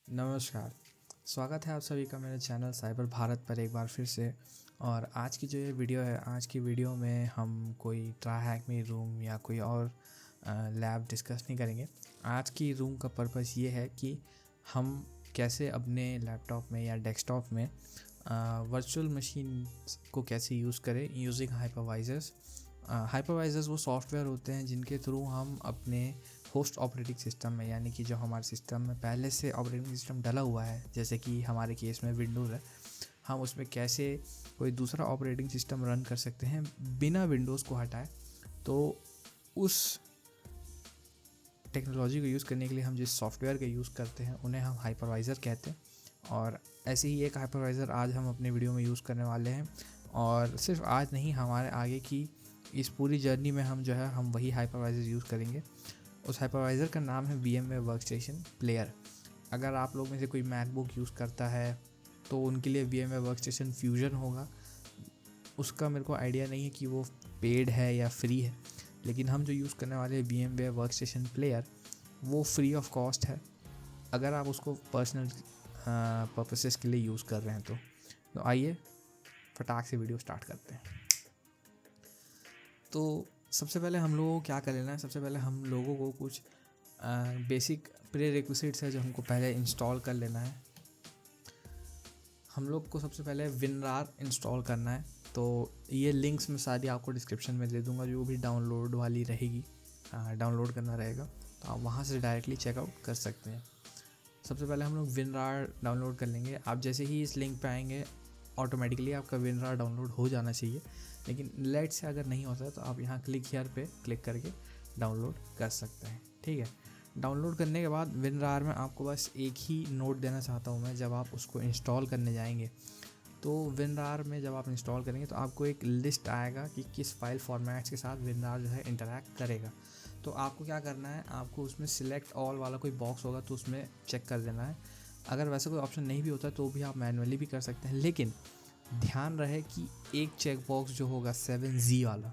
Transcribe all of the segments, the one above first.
नमस्कार। स्वागत है आप सभी का मेरे चैनल साइबर भारत पर एक बार फिर से। और आज की जो ये वीडियो है, आज की वीडियो में हम कोई ट्राई रूम या कोई और लैब डिस्कस नहीं करेंगे। आज की रूम का पर्पस ये है कि हम कैसे अपने लैपटॉप में या डेस्कटॉप में वर्चुअल मशीन को कैसे यूज़ करें यूजिंग हाइपरवाइजर्स। हाइपरवाइजर्स वो सॉफ्टवेयर होते हैं जिनके थ्रू हम अपने होस्ट ऑपरेटिंग सिस्टम में, यानी कि जो हमारे सिस्टम में पहले से ऑपरेटिंग सिस्टम डला हुआ है, जैसे कि हमारे केस में विंडोज़ है, हम उसमें कैसे कोई दूसरा ऑपरेटिंग सिस्टम रन कर सकते हैं बिना विंडोज़ को हटाए। तो उस टेक्नोलॉजी को यूज़ करने के लिए हम जिस सॉफ्टवेयर का यूज़ करते हैं उन्हें हम हाइपरवाइज़र कहते हैं। और ऐसे ही एक हाइपरवाइज़र आज हम अपने वीडियो में यूज़ करने वाले हैं। और सिर्फ आज नहीं, हमारे आगे की इस पूरी जर्नी में हम वही हाइपरवाइज़र यूज़ करेंगे। उस हाइपरवाइज़र का नाम है VMware वर्कस्टेशन प्लेयर। अगर आप लोग में से कोई मैकबुक यूज़ करता है तो उनके लिए VMware वर्कस्टेशन फ्यूजन होगा। उसका मेरे को आइडिया नहीं है कि वो पेड है या फ्री है, लेकिन हम जो यूज़ करने वाले हैं VMware वर्कस्टेशन प्लेयर, वो फ्री ऑफ कॉस्ट है अगर आप उसको पर्सनल पर्पसेस के लिए यूज़ कर रहे हैं तो आइए फटाक से वीडियो स्टार्ट करते हैं। तो सबसे पहले हम लोगों को क्या कर लेना है, सबसे पहले हम लोगों को कुछ बेसिक प्री रिक्विजिट्स है जो हमको पहले इंस्टॉल कर लेना है। हम लोग को सबसे पहले WinRAR इंस्टॉल करना है। तो ये लिंक्स मैं सारी आपको डिस्क्रिप्शन में दे दूंगा, जो भी डाउनलोड वाली रहेगी, डाउनलोड करना रहेगा तो आप वहाँ से डायरेक्टली चेकआउट कर सकते हैं। सबसे पहले हम लोग WinRAR डाउनलोड कर लेंगे। आप जैसे ही इस लिंक पे आएंगे ऑटोमेटिकली आपका WinRAR डाउनलोड हो जाना चाहिए, लेकिन लेट से अगर नहीं होता है तो आप यहाँ क्लिक हियर पे क्लिक करके डाउनलोड कर सकते हैं। ठीक है, डाउनलोड करने के बाद WinRAR में आपको बस एक ही नोट देना चाहता हूँ मैं, जब आप उसको इंस्टॉल करने जाएंगे तो WinRAR में जब आप इंस्टॉल करेंगे तो आपको एक लिस्ट आएगा कि किस फाइल फॉर्मेट्स के साथ WinRAR जो है इंटरैक्ट करेगा। तो आपको क्या करना है, आपको उसमें सिलेक्ट ऑल वाला कोई बॉक्स होगा तो उसमें चेक कर देना है। अगर वैसा कोई ऑप्शन नहीं भी होता तो भी आप मैनुअली भी कर सकते हैं, लेकिन ध्यान रहे कि एक चेक बॉक्स जो होगा 7G वाला,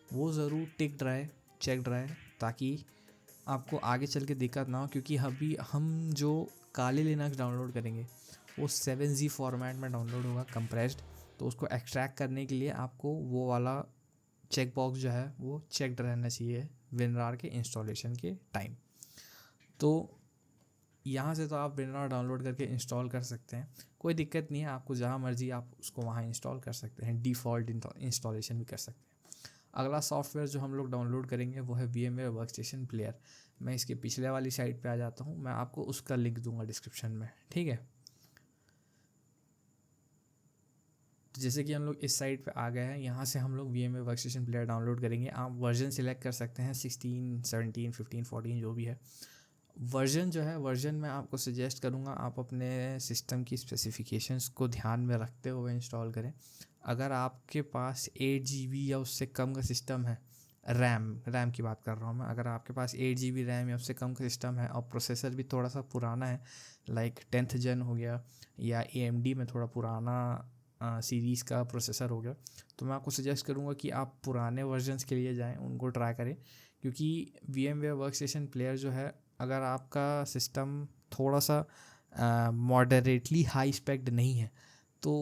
वो ज़रूर टिक्ड रहे, चेक्ड रहे, ताकि आपको आगे चल के दिक्कत ना हो। क्योंकि अभी हम जो काली लिनक्स डाउनलोड करेंगे वो 7G फॉर्मेट में डाउनलोड होगा कंप्रेस्ड, तो उसको एक्सट्रैक्ट करने के लिए आपको वो वाला चेक बॉक्स जो है वो चेक्ड रहना चाहिए WinRAR के इंस्टॉलेशन के टाइम। तो यहाँ से तो आप WinRAR डाउनलोड करके इंस्टॉल कर सकते हैं, कोई दिक्कत नहीं है। आपको जहाँ मर्जी आप उसको वहाँ इंस्टॉल कर सकते हैं, डिफ़ॉल्ट इंस्टॉलेशन भी कर सकते हैं। अगला सॉफ्टवेयर जो हम लोग डाउनलोड करेंगे वो है VMware वर्कस्टेशन प्लेयर। मैं इसके पिछले वाली साइट पे आ जाता हूँ, मैं आपको उसका लिंक दूंगा डिस्क्रिप्शन में। ठीक है, तो जैसे कि हम लोग इस साइट पे आ गए हैं, यहाँ से हम लोग VMware वर्कस्टेशन प्लेयर डाउनलोड करेंगे। आप वर्जन सिलेक्ट कर सकते हैं, 16, 17, 15, 14 जो भी है। वर्जन जो है, वर्जन मैं आपको सजेस्ट करूँगा आप अपने सिस्टम की स्पेसिफिकेशंस को ध्यान में रखते हुए इंस्टॉल करें। अगर आपके पास 8 GB या उससे कम का सिस्टम है, रैम की बात कर रहा हूँ मैं, अगर आपके पास 8 GB रैम या उससे कम का सिस्टम है और प्रोसेसर भी थोड़ा सा पुराना है, लाइक 10th Gen हो गया या AMD में थोड़ा पुराना सीरीज़ का प्रोसेसर हो गया, तो मैं आपको सजेस्ट करूँगा कि आप पुराने वर्जन्स के लिए जाएँ, उनको ट्राई करें। क्योंकि VMware वर्कस्टेशन प्लेयर जो है, अगर आपका सिस्टम थोड़ा सा मॉडरेटली हाई स्पेक्ड नहीं है तो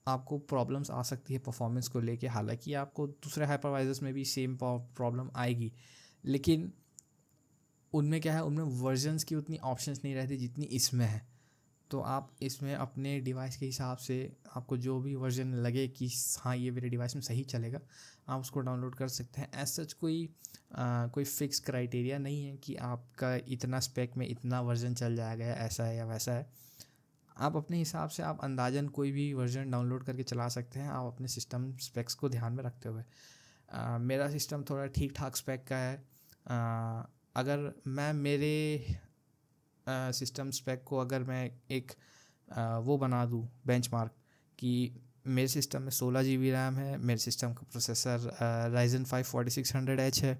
आपको प्रॉब्लम्स आ सकती है परफॉर्मेंस को लेके। हालांकि आपको दूसरे हाइपरवाइजर्स में भी सेम प्रॉब्लम आएगी, लेकिन उनमें क्या है, उनमें वर्जन्स की उतनी ऑप्शंस नहीं रहती जितनी इसमें है। तो आप इसमें अपने डिवाइस के हिसाब से आपको जो भी वर्जन लगे कि हाँ ये मेरे डिवाइस में सही चलेगा, आप उसको डाउनलोड कर सकते हैं। एज सच कोई फिक्स क्राइटेरिया नहीं है कि आपका इतना स्पेक में इतना वर्जन चल जाएगा, ऐसा है या वैसा है। आप अपने हिसाब से आप अंदाजन कोई भी वर्जन डाउनलोड करके चला सकते हैं, आप अपने सिस्टम स्पेक्स को ध्यान में रखते हुए। मेरा सिस्टम थोड़ा ठीक ठाक स्पेक का है। अगर मैं मेरे सिस्टम स्पेक को अगर मैं एक वो बना दूँ बेंचमार्क कि मेरे सिस्टम में 16 GB रैम है, मेरे सिस्टम का प्रोसेसर Ryzen 5 4600H है,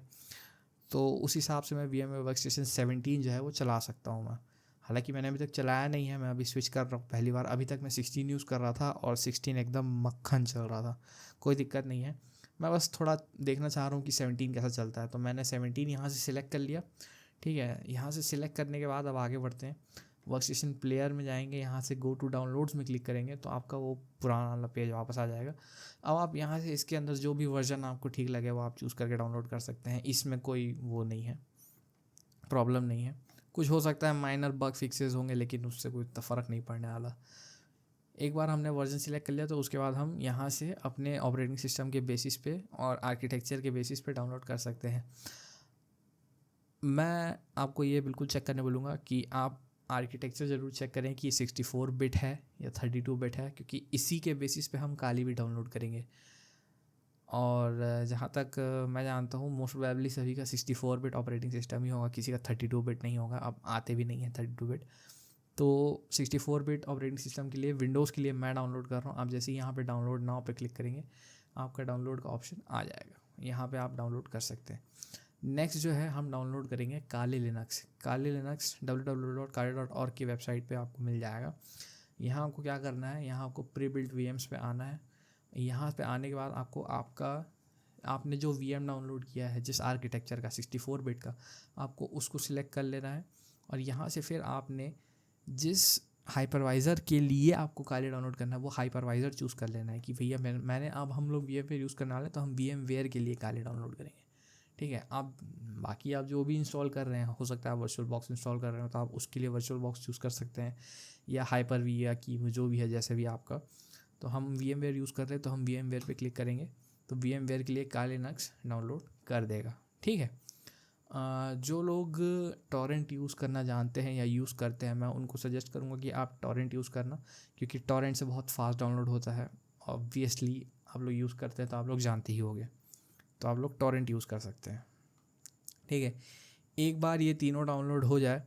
तो उस हिसाब से मैं VMware वर्कस्टेशन 17 जो है वो चला सकता हूँ मैं। हालांकि मैंने अभी तक चलाया नहीं है, मैं अभी स्विच कर रहा हूँ पहली बार। अभी तक मैं 16 यूज़ कर रहा था और 16 एकदम मक्खन चल रहा था, कोई दिक्कत नहीं है। मैं बस थोड़ा देखना चाह रहा हूँ कि 17 कैसा चलता है, तो मैंने 17 यहाँ से सिलेक्ट कर लिया। ठीक है, यहाँ से सिलेक्ट करने के बाद अब आगे बढ़ते हैं। वर्कस्टेशन प्लेयर में जाएंगे, यहाँ से गो टू डाउनलोड्स में क्लिक करेंगे तो आपका वो पुराना वाला पेज वापस आ जाएगा। अब आप यहाँ से इसके अंदर जो भी वर्जन आपको ठीक लगे वो आप चूज़ करके डाउनलोड कर सकते हैं, इसमें कोई वो नहीं है, प्रॉब्लम नहीं है। कुछ हो सकता है माइनर बग फिक्सेस होंगे, लेकिन उससे कोई इतना फ़र्क नहीं पड़ने वाला। एक बार हमने वर्जन सिलेक्ट कर लिया तो उसके बाद हम यहाँ से अपने ऑपरेटिंग सिस्टम के बेसिस पे और आर्किटेक्चर के बेसिस पे डाउनलोड कर सकते हैं। मैं आपको ये बिल्कुल चेक करने बोलूँगा कि आप आर्किटेक्चर ज़रूर चेक करें कि 64 बिट है या 32 बिट है, क्योंकि इसी के बेसिस पे हम काली भी डाउनलोड करेंगे। और जहाँ तक मैं जानता हूँ मोस्ट प्रोबेबली सभी का 64 बिट ऑपरेटिंग सिस्टम ही होगा, किसी का 32 बिट नहीं होगा, अब आते भी नहीं है 32 बिट। तो 64 बिट ऑपरेटिंग सिस्टम के लिए विंडोज़ के लिए मैं डाउनलोड कर रहा हूँ। आप जैसे ही यहाँ पे डाउनलोड नाउ पे क्लिक करेंगे आपका डाउनलोड का ऑप्शन आ जाएगा, यहाँ पे आप डाउनलोड कर सकते हैं। नेक्स्ट जो है हम डाउनलोड करेंगे काली लिनक्स। काली लिनक्स www.kali.org की वेबसाइट पे आपको मिल जाएगा। यहाँ आपको क्या करना है, यहाँ आपको प्री बिल्ट वीएम्स पे आना है। यहाँ पे आने के बाद आपको आपने जो वीएम डाउनलोड किया है जिस आर्किटेक्चर का 64 बिट का, आपको उसको सिलेक्ट कर लेना है। और यहाँ से फिर आपने जिस हाइपरवाइज़र के लिए आपको काली डाउनलोड करना है वो हाइपरवाइज़र चूज़ कर लेना है कि भैया मैंने अब हम लोग वीएम वेयर यूज़ करने वाले तो हम वीएम वेयर के लिए काली डाउनलोड करेंगे, ठीक है। आप बाकी आप जो भी इंस्टॉल कर रहे हैं, हो सकता है आप वर्चुअल बॉक्स इंस्टॉल कर रहे हो तो आप उसके लिए वर्चुअल बॉक्स चूज़ कर सकते हैं, या हाइपर वी या की जो भी है जैसे भी आपका। तो हम वीएम वेयर यूज़ कर रहे हैं तो हम वीएम वेयर पर क्लिक करेंगे तो वीएम वेयर के लिए काली लिनक्स डाउनलोड कर देगा, ठीक है। जो लोग टॉरेंट यूज़ करना जानते हैं या यूज़ करते हैं, मैं उनको सजेस्ट करूँगा कि आप टॉरेंट यूज़ करना, क्योंकि टॉरेंट से बहुत फास्ट डाउनलोड होता है। ऑब्वियसली आप लोग यूज़ करते हैं तो आप लोग जानते ही होंगे, तो आप लोग टॉरेंट यूज़ कर सकते हैं, ठीक है। एक बार ये तीनों डाउनलोड हो जाए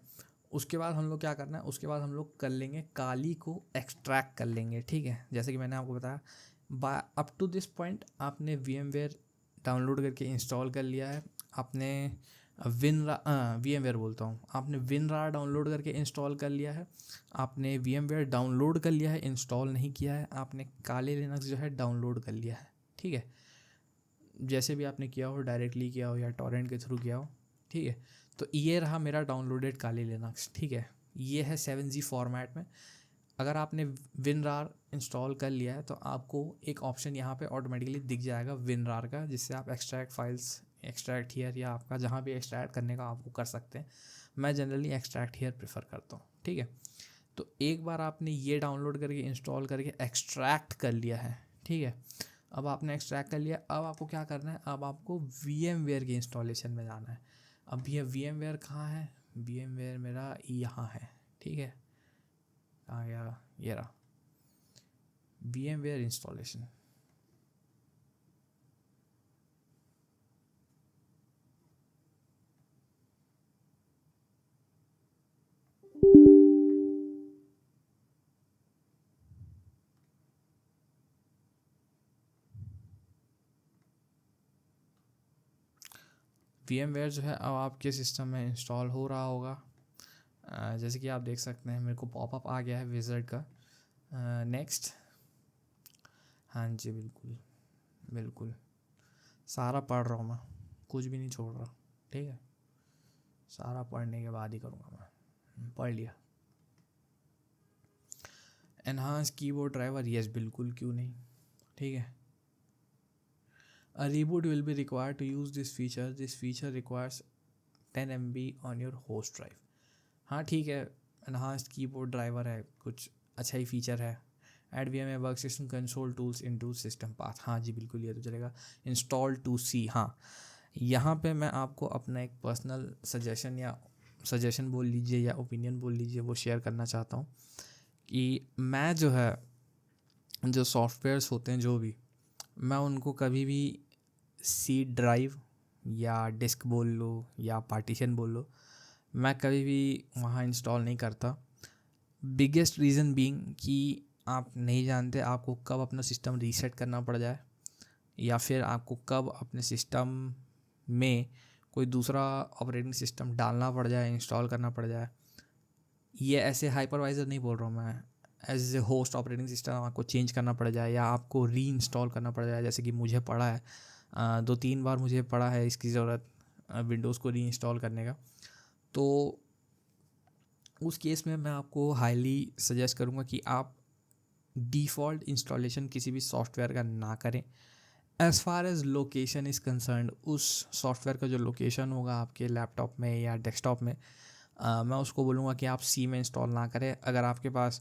उसके बाद हम लोग क्या करना है, उसके बाद हम लोग कर लेंगे काली को एक्सट्रैक्ट कर लेंगे, ठीक है। जैसे कि मैंने आपको बताया अप टू दिस पॉइंट आपने वीएमवेयर डाउनलोड करके इंस्टॉल कर लिया है, आपने वीएमवेयर बोलता हूँ, आपने विनरार डाउनलोड करके इंस्टॉल कर लिया है, आपने वीएमवेयर डाउनलोड कर लिया है, इंस्टॉल नहीं किया है, आपने काली लिनक्स जो है डाउनलोड कर लिया है, ठीक है। जैसे भी आपने किया हो, डायरेक्टली किया हो या टॉरेंट के थ्रू किया हो, ठीक है। तो ये रहा मेरा डाउनलोडेड काली लिनक्स, ठीक है। ये है 7G फॉर्मेट में। अगर आपने विनरार इंस्टॉल कर लिया है तो आपको एक ऑप्शन यहाँ पे ऑटोमेटिकली दिख जाएगा विनरार का, जिससे आप एक्सट्रैक्ट फाइल्स, एक्सट्रैक्ट हियर या आपका जहाँ भी एक्सट्रैक्ट करने का आपको कर सकते हैं। मैं जनरली एक्सट्रैक्ट हियर प्रेफर करता हूँ, ठीक है। तो एक बार आपने ये डाउनलोड करके इंस्टॉल करके एक्सट्रैक्ट कर लिया है, ठीक है। अब आपने एक्सट्रैक्ट कर लिया, अब आपको क्या करना है, अब आपको वीएमवेयर की इंस्टॉलेशन में जाना है। अब ये वीएमवेयर कहाँ है, वीएमवेयर मेरा यहाँ है, ठीक है। कहाँ गया, ये रहा वीएमवेयर इंस्टॉलेशन। वीएमवेयर जो है अब आपके सिस्टम में इंस्टॉल हो रहा होगा। जैसे कि आप देख सकते हैं मेरे को पॉपअप आ गया है विज़ार्ड का। नेक्स्ट, हाँ जी बिल्कुल बिल्कुल, सारा पढ़ रहा हूँ मैं, कुछ भी नहीं छोड़ रहा, ठीक है। सारा पढ़ने के बाद ही करूँगा मैं, पढ़ लिया। एनहांस कीबोर्ड ड्राइवर, यस बिल्कुल, क्यों नहीं, ठीक है। A reboot will be required to use this feature. This feature requires 10 MB on your host drive. हाँ ठीक है, एनहांस्ड कीबोर्ड ड्राइवर है, कुछ अच्छा ही फीचर है। Add VMware workstation console tools into system path, हाँ जी बिल्कुल ये तो चलेगा। इंस्टॉल टू सी, हाँ यहाँ पे मैं आपको अपना एक पर्सनल सजेशन या सजेशन बोल लीजिए या ओपिनियन बोल लीजिए वो शेयर करना चाहता हूँ कि मैं जो है, जो सॉफ्टवेयर्स होते हैं जो भी, मैं उनको कभी भी सी ड्राइव या डिस्क बोल लो या पार्टीशन बोल लो, मैं कभी भी वहाँ इंस्टॉल नहीं करता। बिगेस्ट रीज़न बीइंग कि आप नहीं जानते आपको कब अपना सिस्टम रीसेट करना पड़ जाए या फिर आपको कब अपने सिस्टम में कोई दूसरा ऑपरेटिंग सिस्टम डालना पड़ जाए, इंस्टॉल करना पड़ जाए। ये ऐसे हाइपरवाइज़र नहीं बोल रहा हूँ मैं, as a host operating system आपको चेंज करना पड़ जाए या आपको री इंस्टॉल करना पड़ जाए, जैसे कि मुझे पड़ा है 2-3 बार मुझे पड़ा है इसकी ज़रूरत विंडोज़ को री इंस्टॉल करने का। तो उस केस में मैं आपको हाईली सजेस्ट करूँगा कि आप डिफ़ॉल्ट इंस्टॉलेशन किसी भी सॉफ्टवेयर का ना करें। As far as location is concerned, उस सॉफ्टवेयर का जो लोकेशन होगा आपके लैपटॉप में या डेस्कटॉप में, मैं उसको बोलूँगा कि आप सी में इंस्टॉल ना करें। अगर आपके पास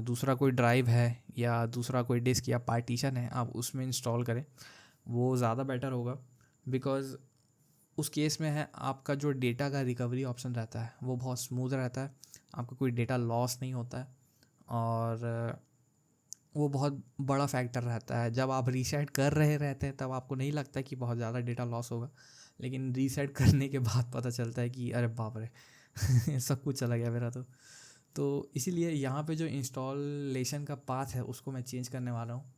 दूसरा कोई ड्राइव है या दूसरा कोई डिस्क या पार्टीशन है, आप उसमें इंस्टॉल करें, वो ज़्यादा बेटर होगा। बिकॉज़ उस केस में है आपका जो डेटा का रिकवरी ऑप्शन रहता है वो बहुत स्मूथ रहता है, आपका कोई डेटा लॉस नहीं होता है, और वो बहुत बड़ा फैक्टर रहता है। जब आप रीसेट कर रहे रहते हैं तब आपको नहीं लगता कि बहुत ज़्यादा डेटा लॉस होगा, लेकिन रीसेट करने के बाद पता चलता है कि अरे बाप रे सब कुछ चला गया मेरा। तो इसीलिए यहाँ पे जो इंस्टॉलेशन का पाथ है उसको मैं चेंज करने वाला हूँ।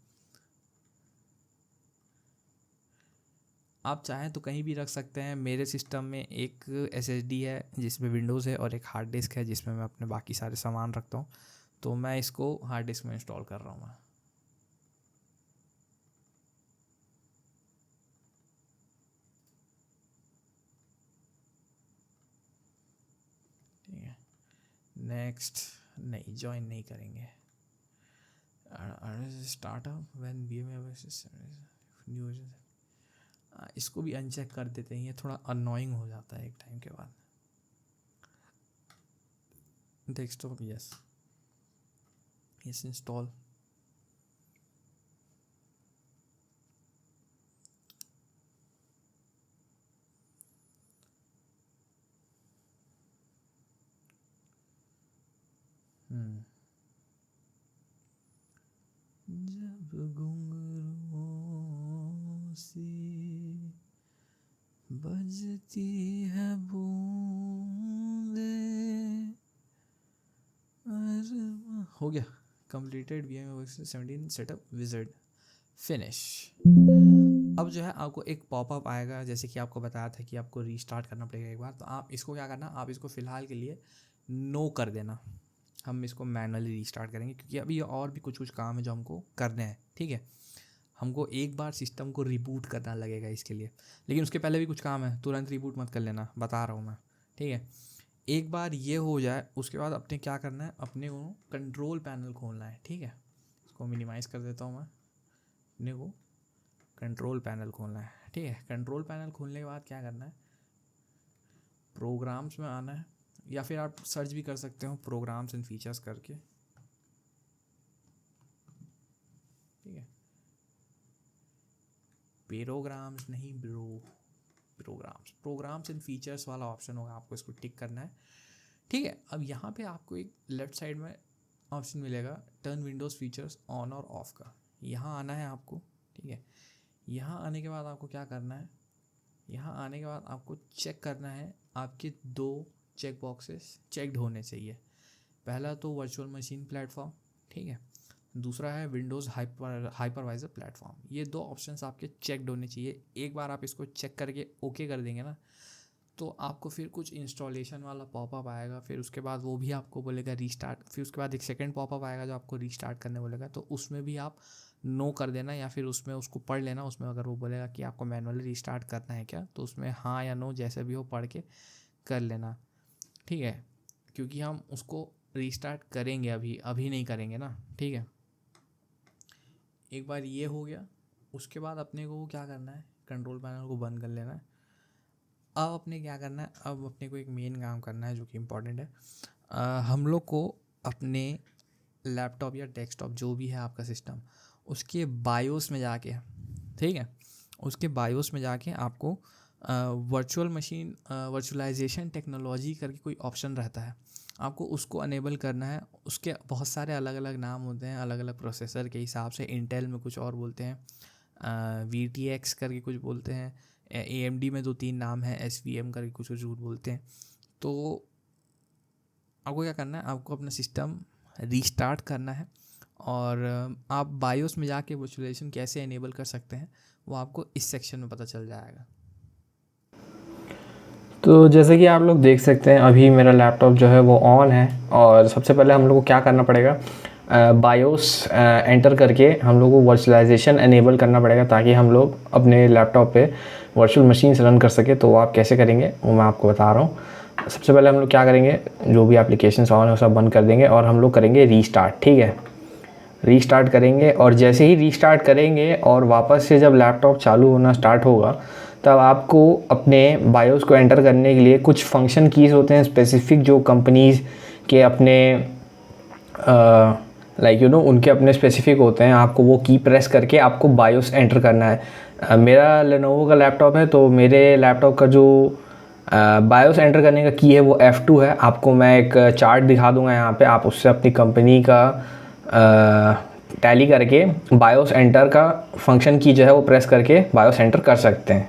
आप चाहें तो कहीं भी रख सकते हैं। मेरे सिस्टम में एक SSD है जिसमें विंडोज़ है और एक हार्ड डिस्क है जिसमें मैं अपने बाकी सारे सामान रखता हूँ, तो मैं इसको हार्ड डिस्क में इंस्टॉल कर रहा हूँ मैं। ठीक है, नेक्स्ट नहीं, ज्वाइन नहीं करेंगे। स्टार्टअप व्हेन न्यू, इसको भी अनचेक कर देते हैं, ये थोड़ा अननोइंग हो जाता है एक टाइम के बाद। Desktop yes install. जब घुंघरूओं से बजती है बूंदे, हो गया completed VMware Workstation 17 setup wizard finish. अब जो है आपको एक पॉपअप आएगा, जैसे कि आपको बताया था कि आपको रीस्टार्ट करना पड़ेगा एक बार, तो आप इसको क्या करना, आप इसको फ़िलहाल के लिए नो कर देना। हम इसको मैनुअली रीस्टार्ट करेंगे क्योंकि अभी और भी कुछ काम है जो हमको करने हैं। ठीक है, हमको एक बार सिस्टम को रिबूट करना लगेगा इसके लिए, लेकिन उसके पहले भी कुछ काम है, तुरंत रिबूट मत कर लेना, बता रहा हूँ मैं। ठीक है, एक बार ये हो जाए उसके बाद अपने क्या करना है, अपने को कंट्रोल पैनल खोलना है। ठीक है, इसको मिनिमाइज़ कर देता हूँ मैं। अपने को कंट्रोल पैनल खोलना है। ठीक है, कंट्रोल पैनल खोलने के बाद क्या करना है, प्रोग्राम्स में आना है, या फिर आप सर्च भी कर सकते हो प्रोग्राम्स एंड फीचर्स करके। ठीक है, प्रोग्राम्स नहीं ब्रो, प्रोग्राम्स एंड फीचर्स वाला ऑप्शन होगा, आपको इसको टिक करना है। ठीक है, अब यहाँ पे आपको एक लेफ्ट साइड में ऑप्शन मिलेगा टर्न विंडोज़ फीचर्स ऑन और ऑफ का, यहाँ आना है आपको। ठीक है, यहाँ आने के बाद आपको क्या करना है, यहाँ आने के बाद आपको चेक करना है, आपके 2 चेक बॉक्सेस चेकड होने चाहिए। पहला तो वर्चुअल मशीन प्लेटफॉर्म, ठीक है, दूसरा है विंडोज़ हाइपरवाइजर प्लेटफॉर्म। ये 2 ऑप्शंस आपके चेकड होने चाहिए। एक बार आप इसको चेक करके ओके कर देंगे ना, तो आपको फिर कुछ इंस्टॉलेशन वाला पॉपअप आएगा, फिर उसके बाद वो भी आपको बोलेगा रीस्टार्ट, फिर उसके बाद एक सेकंड पॉपअप आएगा जो आपको रीस्टार्ट करने बोलेगा, तो उसमें भी आप नो कर देना, या फिर उसमें उसको पढ़ लेना। उसमें अगर वो बोलेगा कि आपको मैनुअली रीस्टार्ट करना है क्या, तो उसमें हाँ या नो जैसे भी हो पढ़ के कर लेना। ठीक है, क्योंकि हम उसको रीस्टार्ट करेंगे, अभी नहीं करेंगे ना। ठीक है, एक बार ये हो गया, उसके बाद अपने को क्या करना है, कंट्रोल पैनल को बंद कर लेना है। अब अपने क्या करना है, अब अपने को एक मेन काम करना है जो कि इम्पॉर्टेंट है। हम लोग को अपने लैपटॉप या डेस्कटॉप जो भी है आपका सिस्टम, उसके बायोस में जाके, ठीक है, उसके बायोस में जाके आपको वर्चुअल मशीन वर्चुअलाइजेशन टेक्नोलॉजी करके कोई ऑप्शन रहता है, आपको उसको अनेबल करना है। उसके बहुत सारे अलग अलग नाम होते हैं, अलग अलग प्रोसेसर के हिसाब से। इंटेल में कुछ और बोलते हैं, VTX करके कुछ बोलते हैं, AMD में 2-3 नाम है, SVM करके कुछ कुछ बोलते हैं। तो आपको क्या करना है, आपको अपना सिस्टम रीस्टार्ट करना है, और आप बायोस में जाके वर्चुअलाइजेशन कैसे इनेबल कर सकते हैं वो आपको इस सेक्शन में पता चल जाएगा। तो जैसे कि आप लोग देख सकते हैं अभी मेरा लैपटॉप जो है वो ऑन है, और सबसे पहले हम लोग को क्या करना पड़ेगा, बायोस एंटर करके हम लोग को वर्चुअलाइजेशन एनेबल करना पड़ेगा, ताकि हम लोग अपने लैपटॉप पे वर्चुअल मशीन रन कर सके। तो वो आप कैसे करेंगे वो मैं आपको बता रहा हूँ। सबसे पहले हम लोग क्या करेंगे, जो भी एप्लीकेशन ऑन है वो सब बंद कर देंगे और हम लोग करेंगे रीस्टार्ट। ठीक है, रीस्टार्ट करेंगे और जैसे ही रीस्टार्ट करेंगे और वापस से जब लैपटॉप चालू होना स्टार्ट होगा, तब आपको अपने बायोस को एंटर करने के लिए कुछ फंक्शन कीज़ होते हैं स्पेसिफिक, जो कंपनीज़ के अपने लाइक उनके अपने स्पेसिफिक होते हैं। आपको वो की प्रेस करके आपको बायोस एंटर करना है। मेरा लेनोवो का लैपटॉप है, तो मेरे लैपटॉप का जो बायोस एंटर करने का की है वो F2 है। आपको मैं एक चार्ट दिखा दूंगा यहाँ पे, आप उससे अपनी कंपनी का टैली करके बायोस एंटर का फंक्शन की जो है वो प्रेस करके बायोस एंटर कर सकते हैं।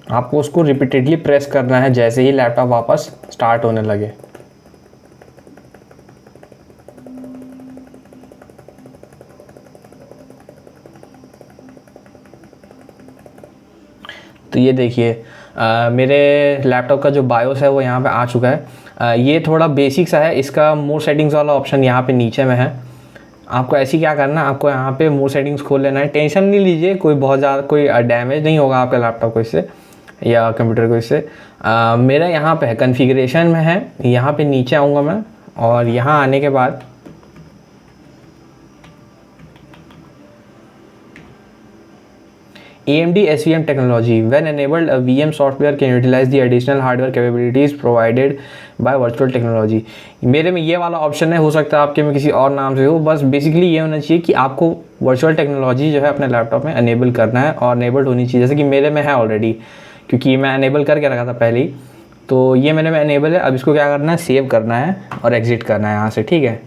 आपको उसको रिपीटेडली प्रेस करना है जैसे ही लैपटॉप वापस स्टार्ट होने लगे। तो ये देखिए मेरे लैपटॉप का जो बायोस है वो यहाँ पे आ चुका है। ये थोड़ा बेसिक सा है, इसका मोर सेटिंग्स वाला ऑप्शन यहाँ पे नीचे में है। आपको ऐसे क्या करना है, आपको यहाँ पे मोर सेटिंग्स खोल लेना है। टेंशन नहीं लीजिए, कोई बहुत ज़्यादा कोई डैमेज नहीं होगा आपके लैपटॉप को इससे या कंप्यूटर को इससे। मेरा यहाँ पे है कॉन्फ़िगरेशन में है, यहाँ पे नीचे आऊँगा मैं और यहाँ आने के बाद AMD SVM technology, when enabled, a VM software can utilize the additional hardware capabilities provided by virtual technology। मेरे में ये वाला ऑप्शन है, हो सकता है आपके में किसी और नाम से हो। बस बेसिकली ये होना चाहिए कि आपको वर्चुअल टेक्नोलॉजी जो है अपने लैपटॉप में अनेबल करना है और अनेबल्ड होनी चाहिए, जैसे कि मेरे में है ऑलरेडी, क्योंकि मैं अनेबल करके रखा था पहले ही। तो ये मेरे में अनेबल है। अब इसको क्या करना है, सेव करना है और एग्जिट करना है यहाँ से। ठीक है,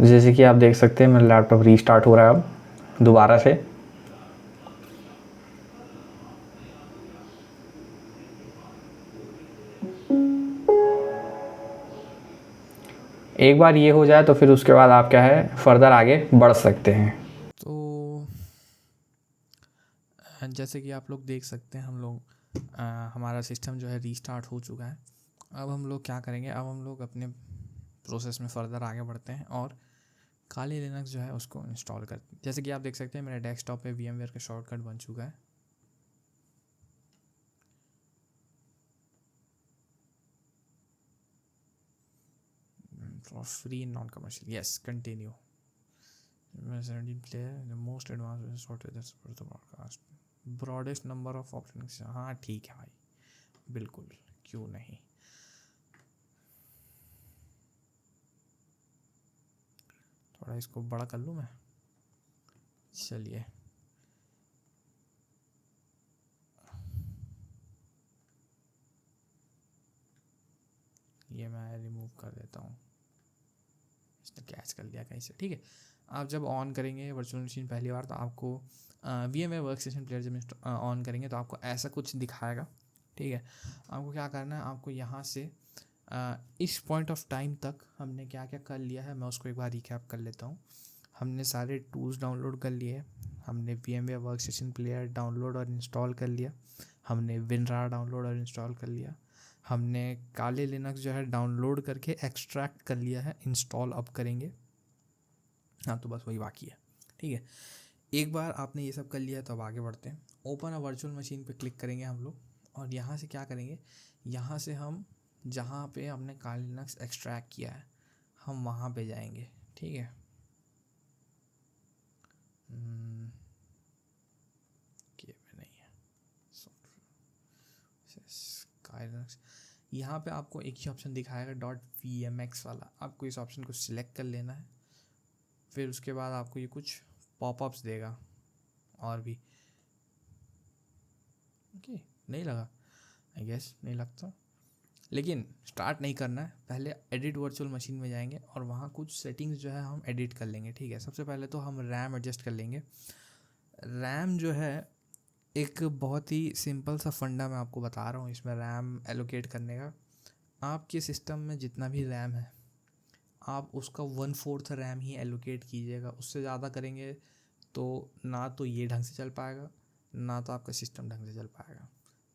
जैसे कि आप देख सकते हैं मेरा लैपटॉप रीस्टार्ट हो रहा है अब दोबारा से। एक बार ये हो जाए तो फिर उसके बाद आप क्या है फर्दर आगे बढ़ सकते हैं। तो जैसे कि आप लोग देख सकते हैं हम लोग हमारा सिस्टम जो है रीस्टार्ट हो चुका है। अब हम लोग क्या करेंगे, अब हम लोग अपने प्रोसेस में फ़र्दर आगे बढ़ते हैं और काली लिनक्स जो है उसको इंस्टॉल करते हैं। जैसे कि आप देख सकते हैं मेरे डेस्कटॉप पे VMware का शॉर्टकट बन चुका है। Free non commercial, yes continue. 17 player the most advanced software that supports the broadcast broadest number of options। हाँ ठीक है भाई, बिल्कुल, क्यों नहीं। थोड़ा इसको बड़ा कर लूँ मैं, चलिए। ये मैं रिमूव कर देता हूँ, इसने कैच कर लिया कहीं से। ठीक है, आप जब ऑन करेंगे वर्चुअल मशीन पहली बार, तो आपको VMware वर्कस्टेशन प्लेयर जब ऑन करेंगे तो आपको ऐसा कुछ दिखाएगा। ठीक है, आपको क्या करना है, आपको यहाँ से इस पॉइंट ऑफ टाइम तक हमने क्या क्या कर लिया है मैं उसको एक बार रिकैप कर लेता हूँ। हमने सारे टूल्स डाउनलोड कर लिए, हमने VMware वर्कस्टेशन प्लेयर डाउनलोड और इंस्टॉल कर लिया, हमने WinRAR डाउनलोड और इंस्टॉल कर लिया, हमने काले लिनक्स जो है डाउनलोड करके एक्सट्रैक्ट कर लिया है, इंस्टॉल अब करेंगे। हाँ, तो बस वही बाकी है। ठीक है, एक बार आपने ये सब कर लिया तो अब आगे बढ़ते हैं। ओपन अ वर्चुअल मशीन पे क्लिक करेंगे हम लोग और यहाँ से क्या करेंगे, यहाँ से हम जहाँ पे हमने काले लिनक्स एक्सट्रैक्ट किया है हम वहाँ पे जाएंगे। ठीक है, नहीं है काले लिनक्स। यहाँ पे आपको एक ही ऑप्शन दिखाएगा .vmx वाला, आपको इस ऑप्शन को सिलेक्ट कर लेना है। फिर उसके बाद आपको ये कुछ पॉपअप्स देगा और भी। ओके, नहीं लगा, आई गेस नहीं लगता, लेकिन स्टार्ट नहीं करना है। पहले एडिट वर्चुअल मशीन में जाएंगे और वहाँ कुछ सेटिंग्स जो है हम एडिट कर लेंगे। ठीक है, सबसे पहले तो हम रैम एडजस्ट कर लेंगे। रैम जो है एक बहुत ही सिंपल सा फंडा मैं आपको बता रहा हूँ इसमें रैम एलोकेट करने का। आपके सिस्टम में जितना भी रैम है आप उसका 1/4 रैम ही एलोकेट कीजिएगा। उससे ज़्यादा करेंगे तो ना तो ये ढंग से चल पाएगा, ना तो आपका सिस्टम ढंग से चल पाएगा।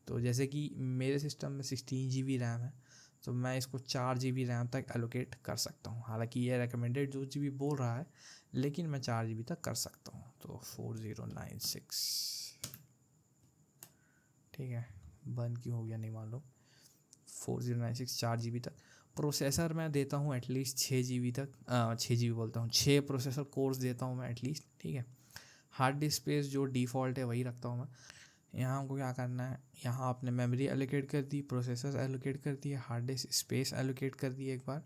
तो जैसे कि मेरे सिस्टम में 16 GB रैम है, तो मैं इसको 4 GB रैम तक एलोकेट कर सकता हूँ। हालांकि ये रिकमेंडेड 2 GB बोल रहा है, लेकिन मैं 4 GB तक कर सकता हूँ। तो 4096, ठीक है, बंद क्यों हो गया नहीं मालूम। 4096 4 GB तक। प्रोसेसर मैं देता हूँ एटलीस्ट 6 GB तक, 6 GB बोलता हूँ, 6 प्रोसेसर कोर्स देता हूँ मैं एटलीस्ट, ठीक है। हार्ड डिस्क स्पेस जो डिफ़ॉल्ट है वही रखता हूँ मैं। यहाँ हमको क्या करना है, यहाँ आपने मेमोरी एलोकेट कर दी, प्रोसेसर एलोकेट कर दिए, हार्ड डिस्क स्पेस एलोकेट कर दी एक बार,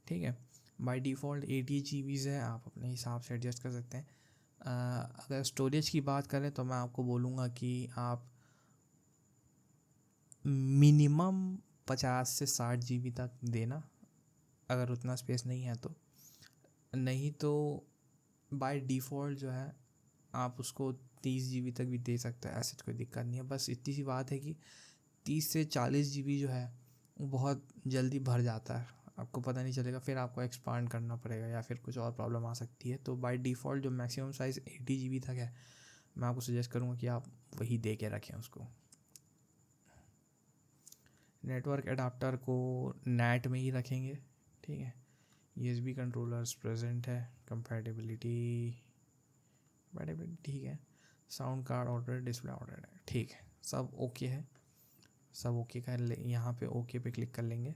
ठीक है। बाय डिफ़ॉल्ट 80 GB है, आप अपने हिसाब से एडजस्ट कर सकते हैं। अगर स्टोरेज की बात करें तो मैं आपको बोलूँगा कि आप मिनिमम 50 से 60 GB तक देना, अगर उतना स्पेस नहीं है तो। नहीं तो बाय डिफ़ॉल्ट जो है आप उसको 30 GB तक भी दे सकते हैं, ऐसे कोई दिक्कत नहीं है। बस इतनी सी बात है कि 30 से 40 GB जो है वो बहुत जल्दी भर जाता है, आपको पता नहीं चलेगा, फिर आपको एक्सपांड करना पड़ेगा या फिर कुछ और प्रॉब्लम आ सकती है। तो बाय डिफ़ॉल्ट जो मैक्सिमम साइज़ 80 GB तक है, मैं आपको सजेस्ट करूँगा कि आप वही दे के रखें उसको। नेटवर्क एडाप्टर को नेट में ही रखेंगे, ठीक है। USB कंट्रोलर्स प्रेजेंट है, कंपैटिबिलिटी ठीक है। Sound card order, display order है, ठीक है, सब ओके है, सब ओके कर ले, यहाँ पे ओके पे क्लिक कर लेंगे।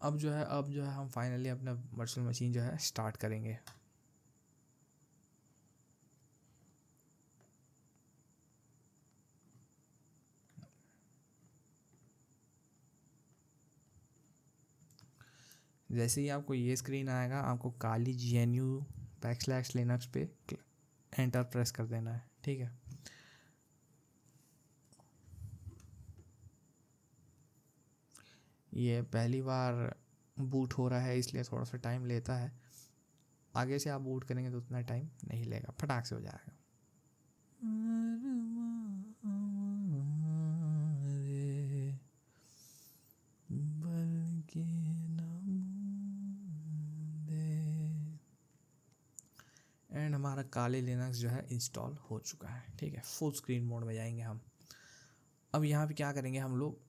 अब जो है हम फाइनली अपना वर्चुअल मशीन जो है स्टार्ट करेंगे। जैसे ही आपको ये स्क्रीन आएगा, आपको काली GNU/Linux पे एंटर प्रेस कर देना है, ठीक है। ये पहली बार बूट हो रहा है इसलिए थोड़ा सा टाइम लेता है, आगे से आप बूट करेंगे तो उतना टाइम नहीं लेगा, फटाक से हो जाएगा। एंड हमारा काली लिनक्स जो है इंस्टॉल हो चुका है, ठीक है। फुल स्क्रीन मोड में जाएंगे हम। अब यहाँ पे क्या करेंगे हम लोग,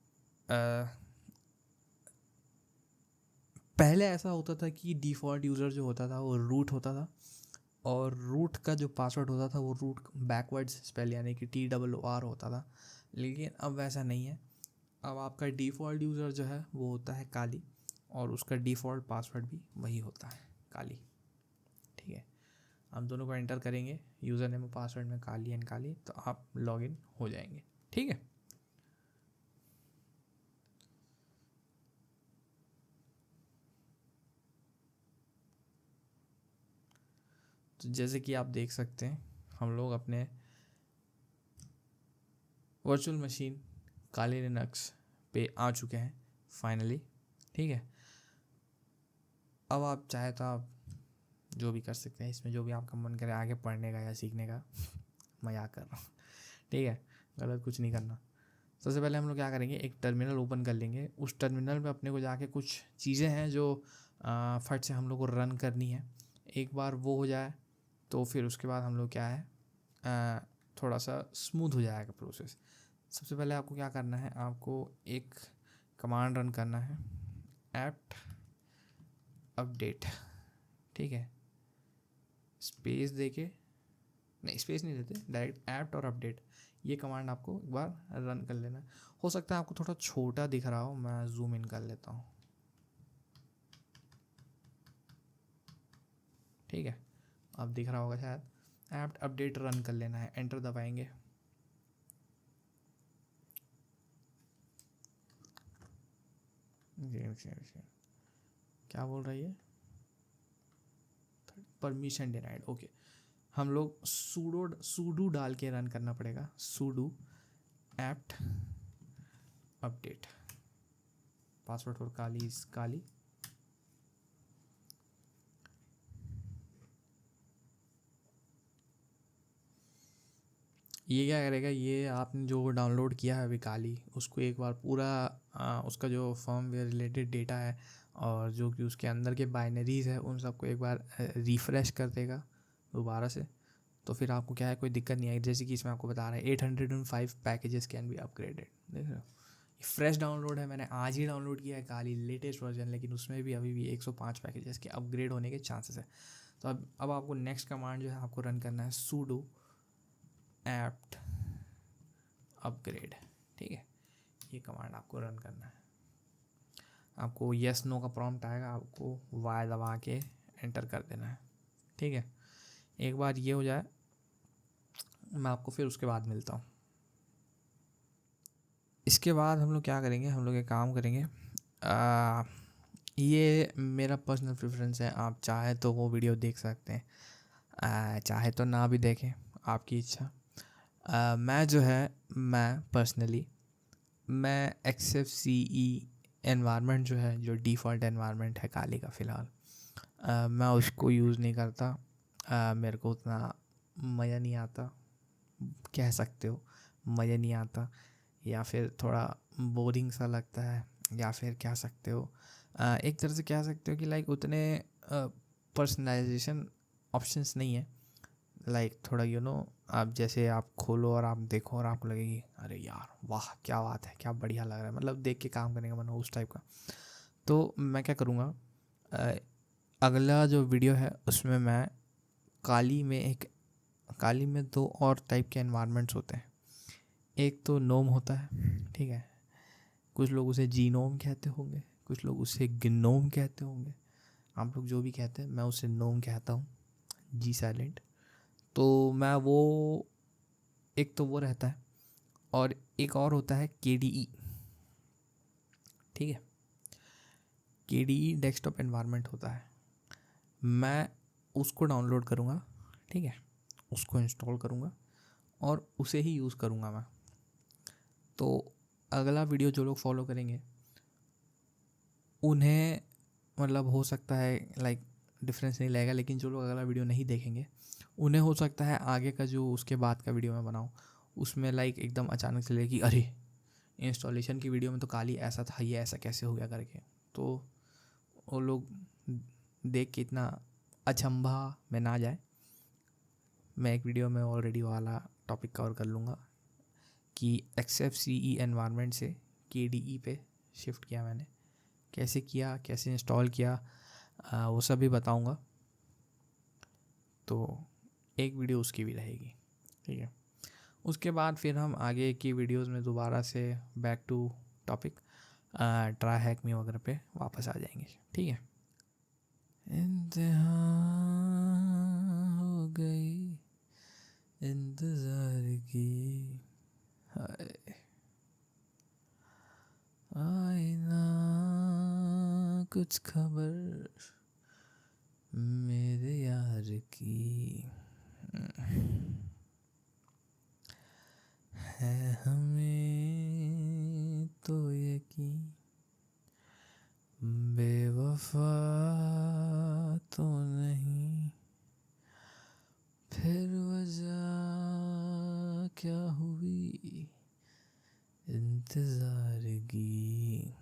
पहले ऐसा होता था कि डिफ़ॉल्ट यूज़र जो होता था वो रूट होता था, और रूट का जो पासवर्ड होता था वो रूट बैकवर्ड्स स्पेल यानी कि TOOR होता था। लेकिन अब वैसा नहीं है, अब आपका डिफ़ॉल्ट यूज़र जो है वो होता है काली, और उसका डिफ़ॉल्ट पासवर्ड भी वही होता है काली, ठीक है। हम दोनों को एंटर करेंगे यूज़र नेम और पासवर्ड में काली एंड काली, तो आप लॉगिन हो जाएंगे, ठीक है। तो जैसे कि आप देख सकते हैं हम लोग अपने वर्चुअल मशीन काली लिनक्स पे आ चुके हैं फाइनली, ठीक है। अब आप चाहे तो आप जो भी कर सकते हैं इसमें, जो भी आपका मन करे आगे पढ़ने का या सीखने का। मजाक कर रहा हूँ, ठीक है, गलत कुछ नहीं करना। सबसे पहले हम लोग क्या करेंगे, एक टर्मिनल ओपन कर लेंगे। उस टर्मिनल में अपने को जाके कुछ चीज़ें हैं जो फट से हम लोग को रन करनी है। एक बार वो हो जाए तो फिर उसके बाद हम लोग क्या है, थोड़ा सा स्मूथ हो जाएगा प्रोसेस। सबसे पहले आपको क्या करना है, आपको एक कमांड रन करना है, एप्ट अपडेट, ठीक है। स्पेस देके, नहीं स्पेस नहीं देते, डायरेक्ट एप्ट और अपडेट, ये कमांड आपको एक बार रन कर लेना है। हो सकता है आपको थोड़ा छोटा दिख रहा हो, मैं जूम इन कर लेता हूँ, ठीक है, अब दिख रहा होगा शायद। एप्ट अपडेट रन कर लेना है, एंटर दबाएंगे। क्या बोल रही है, परमिशन डिनाइड, ओके। हम लोग सूडो डाल के रन करना पड़ेगा, sudo apt update, password for Kali is Kali, ये क्या करेगा, ये आपने जो डाउनलोड किया है अभी काली, उसको एक बार पूरा उसका जो फर्मवेयर रिलेटेड डेटा है और जो कि उसके अंदर के बाइनरीज है उन सबको एक बार रिफ़्रेश कर देगा दोबारा से। तो फिर आपको क्या है, कोई दिक्कत नहीं आएगी। जैसे कि इसमें आपको बता रहा है 805 पैकेजेस कैन बी अपग्रेडेड, देख रहे हो, फ्रेश डाउनलोड है, मैंने आज ही डाउनलोड किया है काली लेटेस्ट वर्जन, लेकिन उसमें भी अभी भी 105 पैकेजेस के अपग्रेड होने के चांसेस है। तो अब आपको नेक्स्ट कमांड जो है आपको रन करना है sudo apt अपग्रेड। ठीक है, ये कमांड आपको रन करना है। आपको येस नो का प्रॉम्प्ट आएगा, आपको वाई दबा के एंटर कर देना है। ठीक है, एक बार ये हो जाए मैं आपको फिर उसके बाद मिलता हूँ। इसके बाद हम लोग क्या करेंगे, हम लोग एक काम करेंगे, ये मेरा पर्सनल प्रेफरेंस है, आप चाहे तो वो वीडियो देख सकते हैं, चाहे तो ना भी देखें, आपकी इच्छा। मैं जो है मैं पर्सनली मैं XFCE एनवायरनमेंट जो है, जो डिफ़ॉल्ट एनवायरनमेंट है काली का फ़िलहाल, मैं उसको यूज़ नहीं करता। मेरे को उतना मज़ा नहीं आता, कह सकते हो मज़ा नहीं आता, या फिर थोड़ा बोरिंग सा लगता है, या फिर कह सकते हो एक तरह से कह सकते हो कि लाइक उतने पर्सनलाइजेशन ऑप्शंस नहीं है। लाइक थोड़ा आप जैसे आप खोलो और आप देखो और आपको लगेगी अरे यार वाह क्या बात है, क्या बढ़िया लग रहा है, मतलब देख के काम करने का मन हो उस टाइप का। तो मैं क्या करूँगा, अगला जो वीडियो है उसमें मैं काली में दो और टाइप के एनवायरनमेंट्स होते हैं। एक तो नोम होता है, ठीक है, कुछ लोग उसे जीनोम कहते होंगे, कुछ लोग उसे गिनोम कहते होंगे, आप लोग जो भी कहते हैं, मैं उसे नोम कहता हूँ, जी साइलेंट। तो मैं वो एक तो वो रहता है, और एक और होता है KDE। ठीक है, KDE डेस्कटॉप एनवायरनमेंट होता है, मैं उसको डाउनलोड करूँगा। ठीक है, उसको इंस्टॉल करूँगा और उसे ही यूज़ करूँगा मैं। तो अगला वीडियो जो लोग फॉलो करेंगे उन्हें मतलब हो सकता है लाइक डिफरेंस नहीं लगेगा, लेकिन जो लोग अगला वीडियो नहीं देखेंगे उन्हें हो सकता है आगे का जो उसके बाद का वीडियो मैं बनाऊँ उसमें लाइक एकदम अचानक से लगे कि अरे इंस्टॉलेशन की वीडियो में तो काली ऐसा था, ये ऐसा कैसे हो गया करके। तो वो लोग देख के इतना अचंभा में ना जाए। मैं एक वीडियो में ऑलरेडी वाला टॉपिक कवर कर लूँगा कि XFCE एनवायरनमेंट से KDE पे शिफ्ट किया मैंने, कैसे किया, कैसे इंस्टॉल किया, वो सब भी बताऊँगा। तो एक वीडियो उसकी भी रहेगी। ठीक है, उसके बाद फिर हम आगे की वीडियोस में दोबारा से back to topic try hack me वगैरह पे वापस आ जाएंगे। ठीक है, इंतहा हो गई इंतज़ार की, आईना कुछ खबर मेरे यार की, है हमें तो यकीन बेवफा तो नहीं, फिर वजह क्या हुई इंतज़ार की।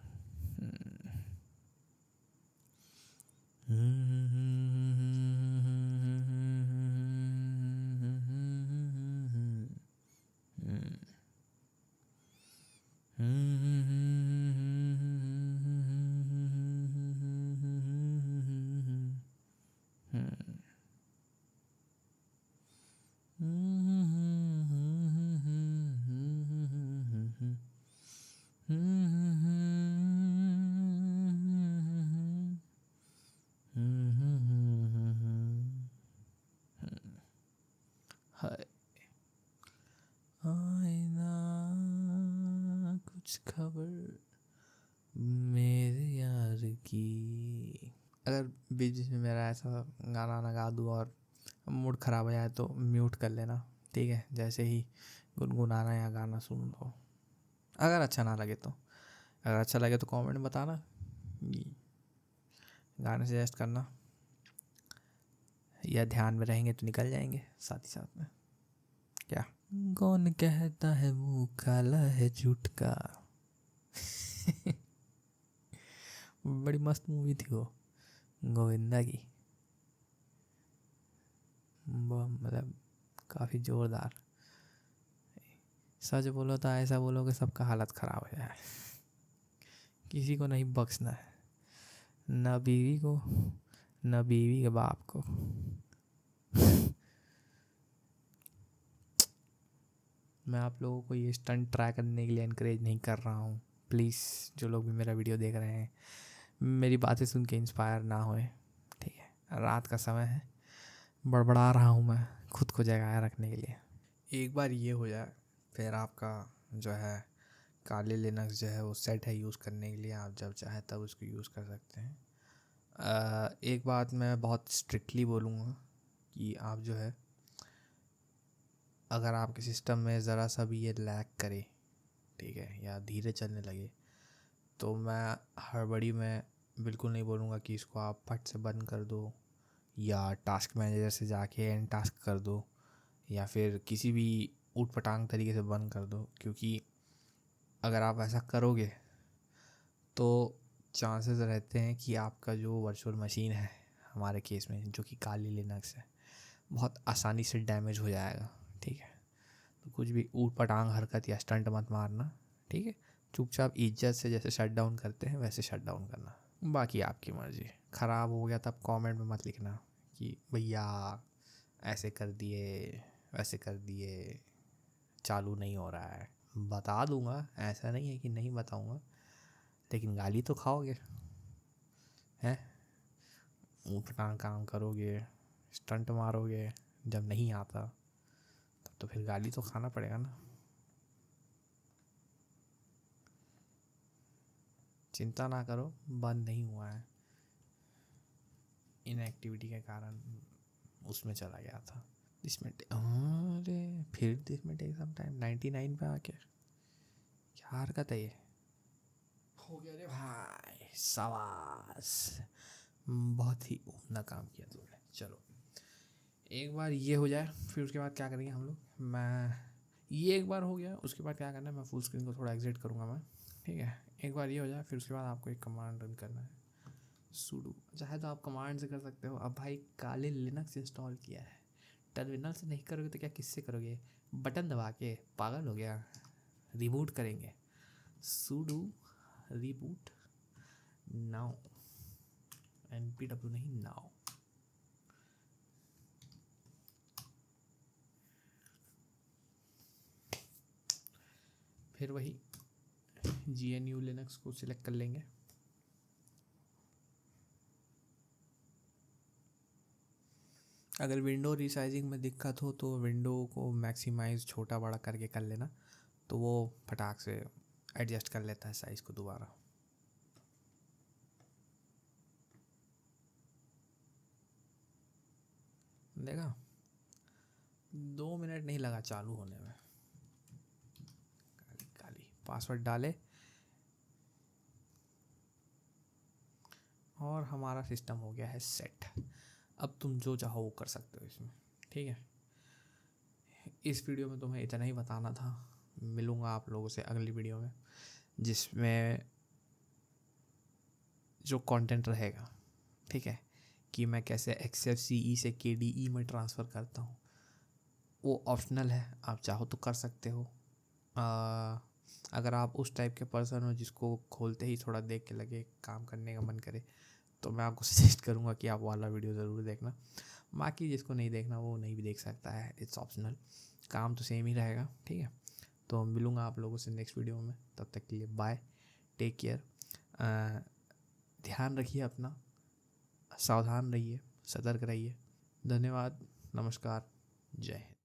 आईना कुछ खबर मेरे यार की। अगर बीच में मेरा ऐसा गाना ना गा दूँ और मूड ख़राब हो जाए तो म्यूट कर लेना। ठीक है, जैसे ही गुनगुनाना या गाना सुन लो, अगर अच्छा ना लगे तो, अगर अच्छा लगे तो कमेंट में बताना, गाने सजेस्ट करना, या ध्यान में रहेंगे तो निकल जाएंगे साथ ही साथ में। क्या कौन कहता है मुँह काला है झूठ का। बड़ी मस्त मूवी थी वो, गोविंदा की, मतलब काफ़ी ज़ोरदार। सच बोलो तो ऐसा बोलो कि सबका हालत ख़राब हो जाए। किसी को नहीं बख्शना है, न बीवी को न बीवी के बाप को। मैं आप लोगों को ये स्टंट ट्राई करने के लिए इनकरेज नहीं कर रहा हूँ। प्लीज़ जो लोग भी मेरा वीडियो देख रहे हैं, मेरी बातें सुन के इंस्पायर ना होए, ठीक है। रात का समय है, बड़बड़ा रहा हूँ मैं खुद को जगाए रखने के लिए। एक बार ये हो जाए फिर आपका जो है काली लिनक्स जो है वो सेट है यूज़ करने के लिए। आप जब चाहे तब उसको यूज़ कर सकते हैं। एक बात मैं बहुत स्ट्रिक्टली बोलूँगा कि आप जो है अगर आपके सिस्टम में ज़रा सा भी ये लैग करे, ठीक है, या धीरे चलने लगे, तो मैं हड़बड़ी में बिल्कुल नहीं बोलूँगा कि इसको आप फट से बंद कर दो या टास्क मैनेजर से जाके एंड टास्क कर दो या फिर किसी भी ऊट पटांग तरीके से बंद कर दो। क्योंकि अगर आप ऐसा करोगे तो चांसेस रहते हैं कि आपका जो वर्चुअल मशीन है, हमारे केस में जो कि काली लिनक्स है, बहुत आसानी से डैमेज हो जाएगा, ठीक है। तो कुछ भी ऊट पटांग हरकत या स्टंट मत मारना, ठीक है। चुपचाप इज्जत से जैसे शट डाउन करते हैं वैसे शट डाउन करना। बाकी आपकी मर्ज़ी। ख़राब हो गया तब कमेंट में मत लिखना कि भैया ऐसे कर दिए वैसे कर दिए, चालू नहीं हो रहा है। बता दूंगा, ऐसा नहीं है कि नहीं बताऊंगा, लेकिन गाली तो खाओगे, हैं। ऊटपटांग काम करोगे, स्टंट मारोगे, जब नहीं आता तब तो फिर गाली तो खाना पड़ेगा ना। चिंता ना करो, बंद नहीं हुआ है, इनएक्टिविटी के कारण उसमें चला गया था। अरे फिर दिस में टेक सम टाइम 99 पे आके क्या हरकत है ये। हो गया रे भाई, शाबाश, बहुत ही उम्दा काम किया तुमने। चलो एक बार ये हो जाए फिर उसके बाद क्या करेंगे हम लोग, मैं ये एक बार हो गया उसके बाद क्या करना है, मैं फुल स्क्रीन को थोड़ा एग्जिट करूँगा मैं, ठीक है। एक बार ये हो जाए फिर उसके बाद आपको एक कमांड रन करना है, sudo। चाहे तो आप कमांड से कर सकते हो। अब भाई काले लिनक्स इंस्टॉल किया है, टर्मिनल से नहीं करोगे तो क्या किससे करोगे, बटन दबा के पागल हो गया। रिबूट करेंगे, sudo reboot now, npw नहीं now। फिर वही GNU लिनक्स को सिलेक्ट कर लेंगे। अगर विंडो रिसाइजिंग में दिक्कत हो तो विंडो को मैक्सिमाइज छोटा बड़ा करके कर लेना, तो वो फटाक से एडजस्ट कर लेता है साइज़ को दोबारा। देखा, 2 मिनट नहीं लगा चालू होने में। काली काली पासवर्ड डाले और हमारा सिस्टम हो गया है सेट। अब तुम जो चाहो वो कर सकते हो इसमें, ठीक है। इस वीडियो में तुम्हें इतना ही बताना था। मिलूँगा आप लोगों से अगली वीडियो में, जिसमें जो कंटेंट रहेगा, ठीक है, कि मैं कैसे XFCE से KDE में ट्रांसफ़र करता हूँ, वो ऑप्शनल है, आप चाहो तो कर सकते हो। अगर आप उस टाइप के पर्सन हो जिसको खोलते ही थोड़ा देख के लगे काम करने का मन करे, तो मैं आपको सजेस्ट करूँगा कि आप वाला वीडियो ज़रूर देखना। बाकी जिसको नहीं देखना वो नहीं भी देख सकता है, इट्स ऑप्शनल, काम तो सेम ही रहेगा, ठीक है। तो मिलूँगा आप लोगों से नेक्स्ट वीडियो में, तब तक के लिए बाय, टेक केयर, ध्यान रखिए अपना, सावधान रहिए, सतर्क रहिए। धन्यवाद, नमस्कार, जय हिंद।